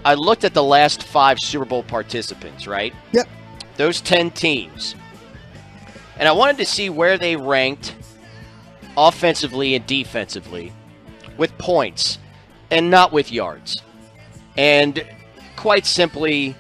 I looked at the last 5 Super Bowl participants, right? Yep. Those 10 teams. And I wanted to see where they ranked offensively and defensively with points and not with yards. And quite simply,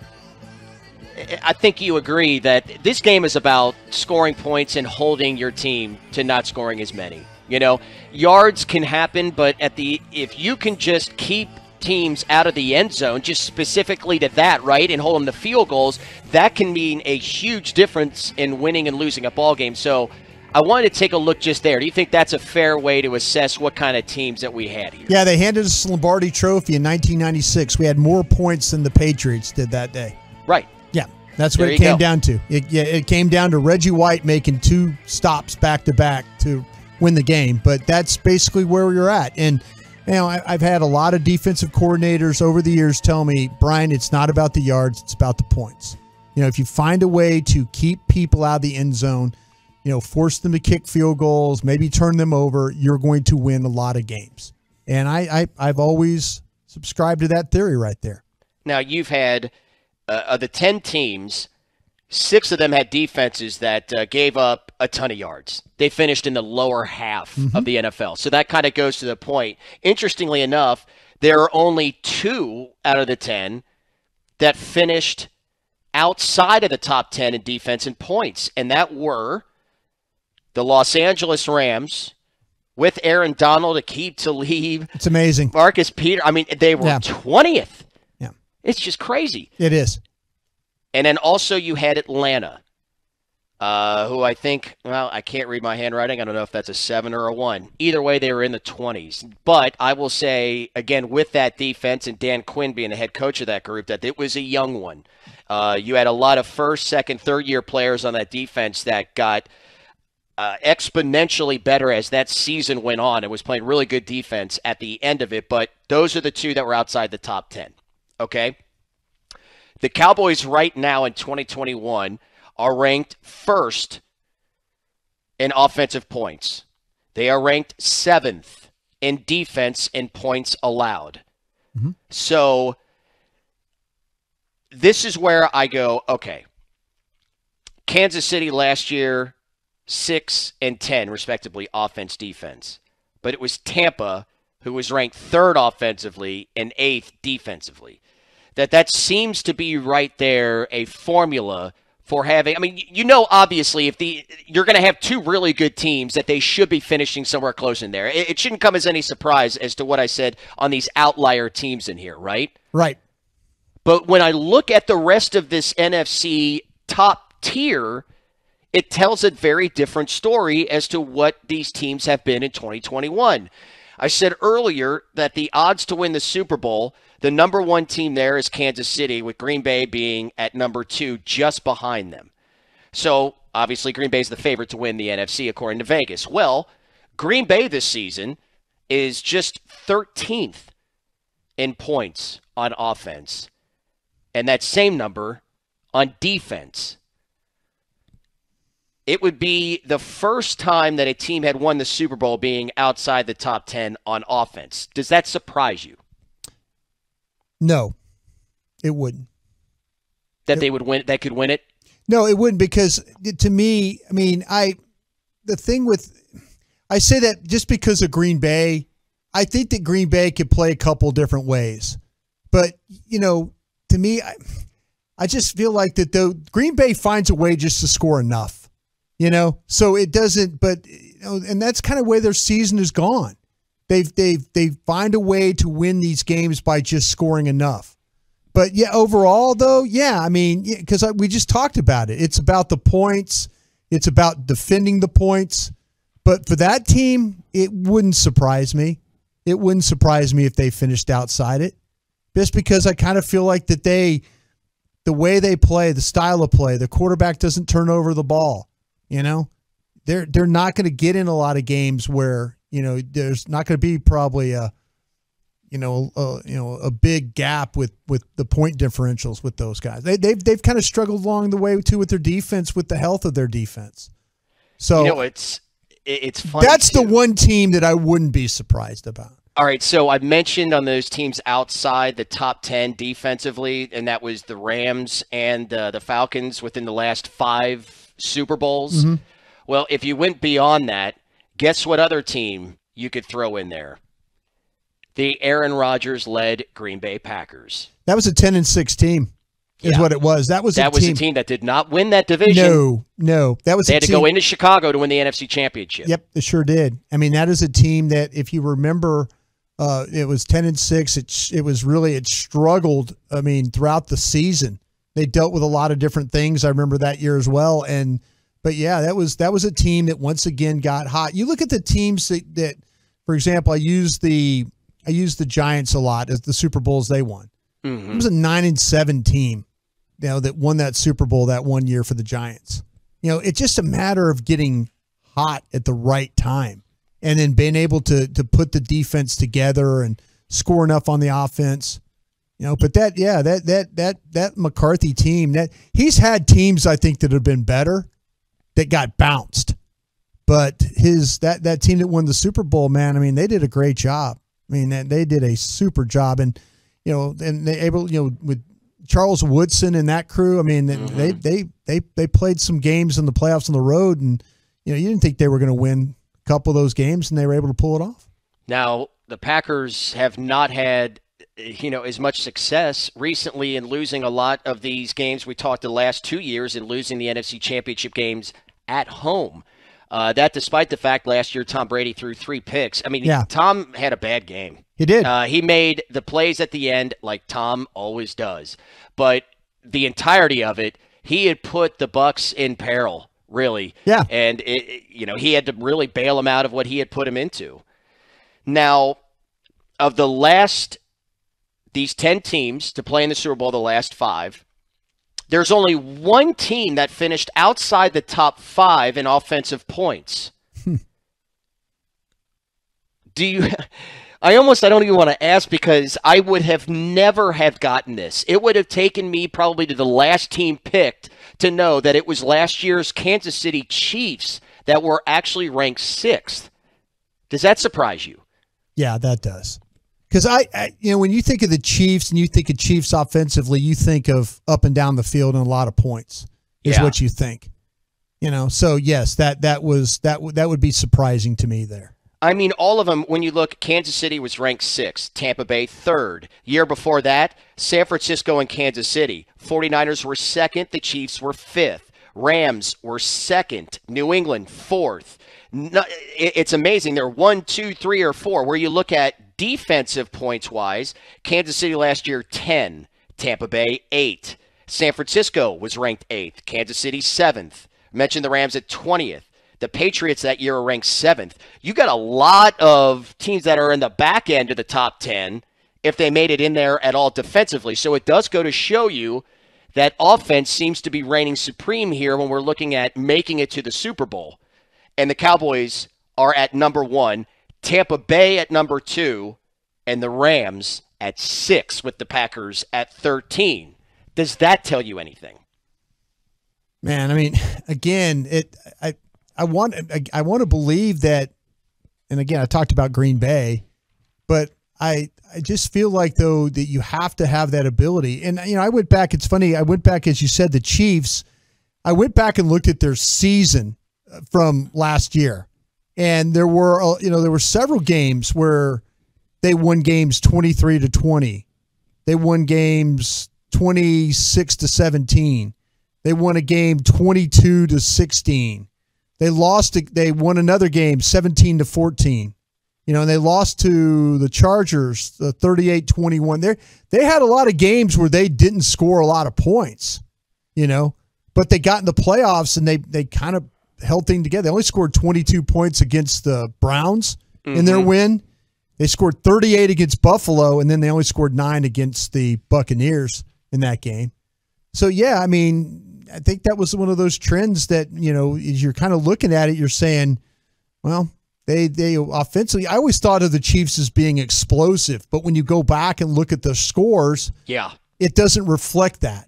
I think you agree that this game is about scoring points and holding your team to not scoring as many. You know, yards can happen, but if you can just keep teams out of the end zone, just specifically to that, right, and hold them to field goals, that can mean a huge difference in winning and losing a ball game. So I wanted to take a look just there. Do you think that's a fair way to assess what kind of teams that we had here? Yeah, they handed us the Lombardi Trophy in 1996. We had more points than the Patriots did that day. Right. Yeah, that's what it came down to. It came down to Reggie White making 2 stops back-to-back to win the game, but that's basically where you're at. And you know, I've had a lot of defensive coordinators over the years tell me, Brian, it's not about the yards, it's about the points. You know, if you find a way to keep people out of the end zone, you know, force them to kick field goals, maybe turn them over, you're going to win a lot of games. And I've always subscribed to that theory right there. Now, you've had, of the 10 teams, 6 of them had defenses that gave up a ton of yards. They finished in the lower half of the NFL. So that kind of goes to the point. Interestingly enough, there are only 2 out of the 10 that finished outside of the top 10 in defense and points. And that were the Los Angeles Rams with Aaron Donald, Aqib Talib. It's amazing. Marcus Peters. I mean, they were 20th. Yeah. It's just crazy. It is. And then also you had Atlanta, who I think, well, I can't read my handwriting. I don't know if that's a 7 or a 1. Either way, they were in the 20s. But I will say, again, with that defense and Dan Quinn being the head coach of that group, that it was a young one. You had a lot of first, second, third-year players on that defense that got exponentially better as that season went on. It was playing really good defense at the end of it. But those are the 2 that were outside the top 10. Okay? The Cowboys right now in 2021 are ranked first in offensive points. They are ranked 7th in defense in points allowed. So this is where I go, okay, Kansas City last year, 6 and 10, respectively, offense, defense. But it was Tampa who was ranked 3rd offensively and 8th defensively. That seems to be right there a formula for having, I mean, you know, obviously, if you're going to have 2 really good teams, that they should be finishing somewhere close in there. It shouldn't come as any surprise as to what I said on these outlier teams in here, right? Right. But when I look at the rest of this NFC top tier, it tells a very different story as to what these teams have been in 2021. I said earlier that the odds to win the Super Bowl, the number 1 team there is Kansas City, with Green Bay being at number 2 just behind them. So, obviously, Green Bay is the favorite to win the NFC according to Vegas. Well, Green Bay this season is just 13th in points on offense, and that same number on defense. It would be the first time that a team had won the Super Bowl being outside the top 10 on offense. Does that surprise you? No, it wouldn't. That they would win, that could win it? No, it wouldn't, because to me, I mean, I say that just because of Green Bay. I think that Green Bay could play a couple different ways. But, you know, to me, I just feel like that the Green Bay finds a way just to score enough. You know, so it doesn't, but, you know, and that's kind of where their season is gone. They find a way to win these games by just scoring enough. But yeah, overall though, yeah, I mean, because we just talked about it. It's about the points. It's about defending the points. But for that team, it wouldn't surprise me. It wouldn't surprise me if they finished outside it, just because I kind of feel like that the way they play, the style of play, the quarterback doesn't turn over the ball. You know, they're not going to get in a lot of games where, you know, there's not going to be probably a big gap with the point differentials with those guys. They've kind of struggled along the way too with their defense, with the health of their defense. So you know, it's funny. That's the one team that I wouldn't be surprised about. All right, so I mentioned on those teams outside the top 10 defensively, and that was the Rams and the Falcons within the last 5 Super Bowls. Mm-hmm. Well, if you went beyond that, guess what other team you could throw in there? The Aaron Rodgers-led Green Bay Packers. That was a 10-6 team. Is what it was. That was a team that did not win that division. No. That was they had to go into Chicago to win the NFC Championship. Yep, they sure did. I mean, that is a team that, if you remember, it was 10-6. It struggled. I mean, throughout the season, they dealt with a lot of different things. I remember that year as well. But yeah, that was a team that once again got hot. You look at the teams that for example, I use the Giants a lot as the Super Bowls they won. Mm-hmm. It was a 9-7 team, that won that Super Bowl that one year for the Giants. It's just a matter of getting hot at the right time and then being able to put the defense together and score enough on the offense. But that McCarthy team, that he's had teams I think that have been better that got bounced. But that team that won the Super Bowl, man, I mean, they did a great job. I mean, they did a super job, and and they able, with Charles Woodson and that crew. I mean, they played some games in the playoffs on the road, and you didn't think they were going to win a couple of those games, and they were able to pull it off. Now, the Packers have not had as much success recently in losing a lot of these games. We talked the last 2 years in losing the NFC Championship games at home. That despite the fact last year Tom Brady threw 3 picks. I mean, Tom had a bad game. He did. He made the plays at the end like Tom always does. But the entirety of it, he had put the Bucs in peril, really. Yeah. And, he had to really bail him out of what he had put him into. Now, of these 10 teams to play in the Super Bowl, the last 5, there's only one team that finished outside the top 5 in offensive points. I don't even want to ask because I would have never have gotten this. It would have taken me probably to the last team picked to know that it was last year's Kansas City Chiefs that were actually ranked 6th. Does that surprise you? Yeah, that does. Because when you think of the Chiefs and you think of Chiefs offensively, you think of up and down the field and a lot of points is what you think. So yes, that would be surprising to me there. I mean, all of them, when you look, Kansas City was ranked 6th, Tampa Bay 3rd. Year before that, San Francisco and Kansas City. 49ers were 2nd, the Chiefs were 5th. Rams were 2nd, New England 4th. It's amazing. They're 1, 2, 3, or 4. Where you look at defensive points-wise, Kansas City last year 10, Tampa Bay 8. San Francisco was ranked 8th, Kansas City 7th. Mentioned the Rams at 20th. The Patriots that year are ranked 7th. You got a lot of teams that are in the back end of the top 10 if they made it in there at all defensively. So it does go to show you that offense seems to be reigning supreme here when we're looking at making it to the Super Bowl. And the Cowboys are at number 1, Tampa Bay at number 2, and the Rams at 6 with the Packers at 13. Does that tell you anything? Man, I mean, again, I want to believe that, and again, I talked about Green Bay, but I just feel like, though, that you have to have that ability. And, I went back, it's funny, as you said, the Chiefs, I went back and looked at their season from last year. And there were several games where they won games 23-20. They won games 26-17. They won a game 22-16. They won another game 17-14. And they lost to the Chargers 38-21. They had a lot of games where they didn't score a lot of points, but they got in the playoffs and they kind of held things together. They only scored 22 points against the Browns in their win. They scored 38 against Buffalo, and then they only scored 9 against the Buccaneers in that game. So, yeah, I mean, I think that was one of those trends that, as you're kind of looking at it, you're saying, well, they offensively, I always thought of the Chiefs as being explosive, but when you go back and look at the scores, it doesn't reflect that.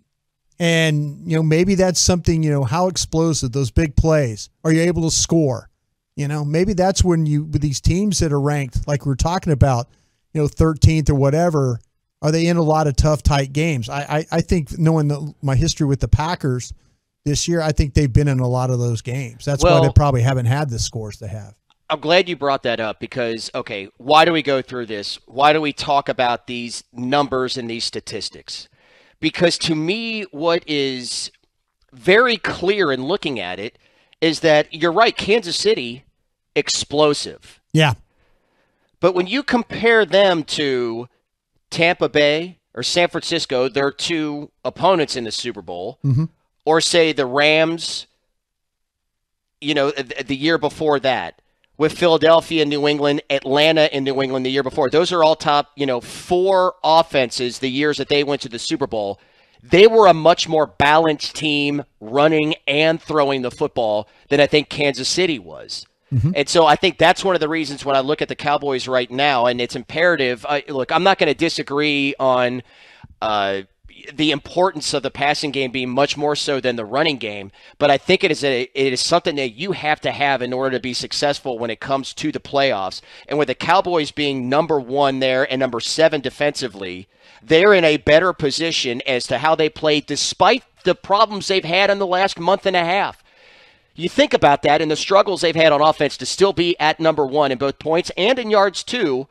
And, maybe that's something, how explosive, those big plays. Are you able to score? Maybe that's when with these teams that are ranked, like we're talking about, 13th or whatever, are they in a lot of tough, tight games? I think knowing my history with the Packers this year, I think they've been in a lot of those games. That's why they probably haven't had the scores they have. I'm glad you brought that up because, okay, why do we go through this? Why do we talk about these numbers and these statistics? Because to me, what is very clear in looking at it is that you're right, Kansas City, explosive. Yeah. But when you compare them to Tampa Bay or San Francisco, their two opponents in the Super Bowl, or say the Rams, the year before that, with Philadelphia, New England, Atlanta, and New England the year before. Those are all top, 4 offenses the years that they went to the Super Bowl. They were a much more balanced team running and throwing the football than I think Kansas City was. And so I think that's one of the reasons when I look at the Cowboys right now, and it's imperative. Look, I'm not going to disagree on the importance of the passing game being much more so than the running game, but I think it is something that you have to have in order to be successful when it comes to the playoffs. And with the Cowboys being number 1 there and number 7 defensively, they're in a better position as to how they play despite the problems they've had in the last month and a half. You think about that and the struggles they've had on offense to still be at number 1 in both points and in yards too,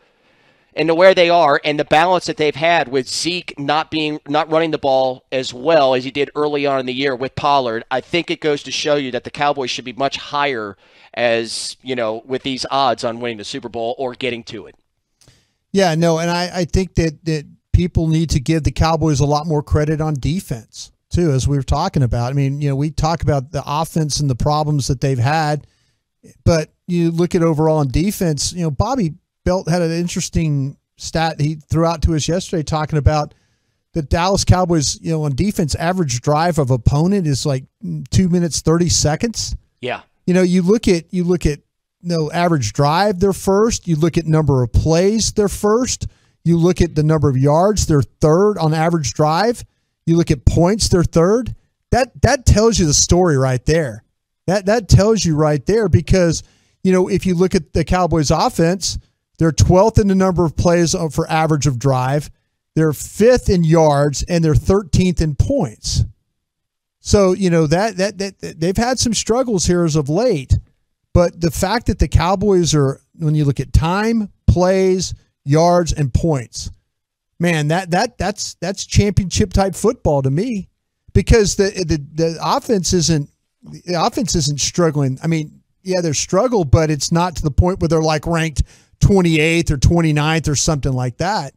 and to where they are, and the balance that they've had with Zeke not running the ball as well as he did early on in the year with Pollard. I think it goes to show you that the Cowboys should be much higher as, with these odds on winning the Super Bowl or getting to it. Yeah, no, and I think that people need to give the Cowboys a lot more credit on defense too, as we were talking about. I mean, we talk about the offense and the problems that they've had, but you look at overall on defense, Bobby Belt had an interesting stat he threw out to us yesterday talking about the Dallas Cowboys, on defense, average drive of opponent is like 2 minutes, 30 seconds. Yeah. You look at average drive, they're first. You look at number of plays, they're first. You look at the number of yards, they're third on average drive. You look at points, they're third. That tells you the story right there. That tells you right there because, if you look at the Cowboys offense, they're 12th in the number of plays for average of drive. They're 5th in yards, and they're 13th in points. So, that they've had some struggles here as of late. But the fact that the Cowboys are, when you look at time, plays, yards, and points, man, that's championship type football to me. Because the offense isn't struggling. I mean, yeah, they're struggle, but it's not to the point where they're like ranked 28th or 29th or something like that.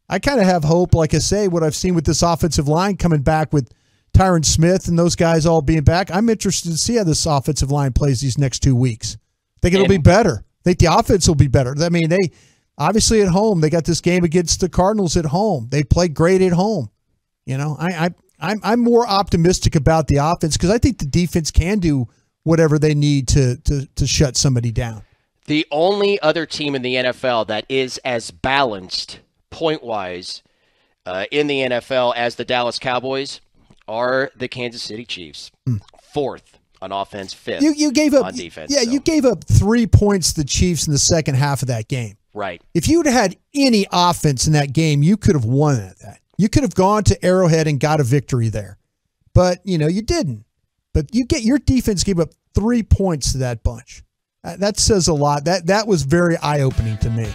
I kind of have hope, like I say, what I've seen with this offensive line coming back with Tyron Smith and those guys all being back. I'm interested to see how this offensive line plays these next 2 weeks. I think it'll be better. I think the offense will be better. I mean, they obviously at home, they got this game against the Cardinals at home. They played great at home. I'm more optimistic about the offense because I think the defense can do whatever they need to shut somebody down. The only other team in the NFL that is as balanced point-wise in the NFL as the Dallas Cowboys are the Kansas City Chiefs. 4th on offense, 5th you gave up, on defense. Yeah, so. You gave up 3 points to the Chiefs in the second half of that game. Right. If you'd had any offense in that game, you could have won at that. You could have gone to Arrowhead and got a victory there. But, you didn't. But your defense gave up 3 points to that bunch. That says a lot. That was very eye-opening to me.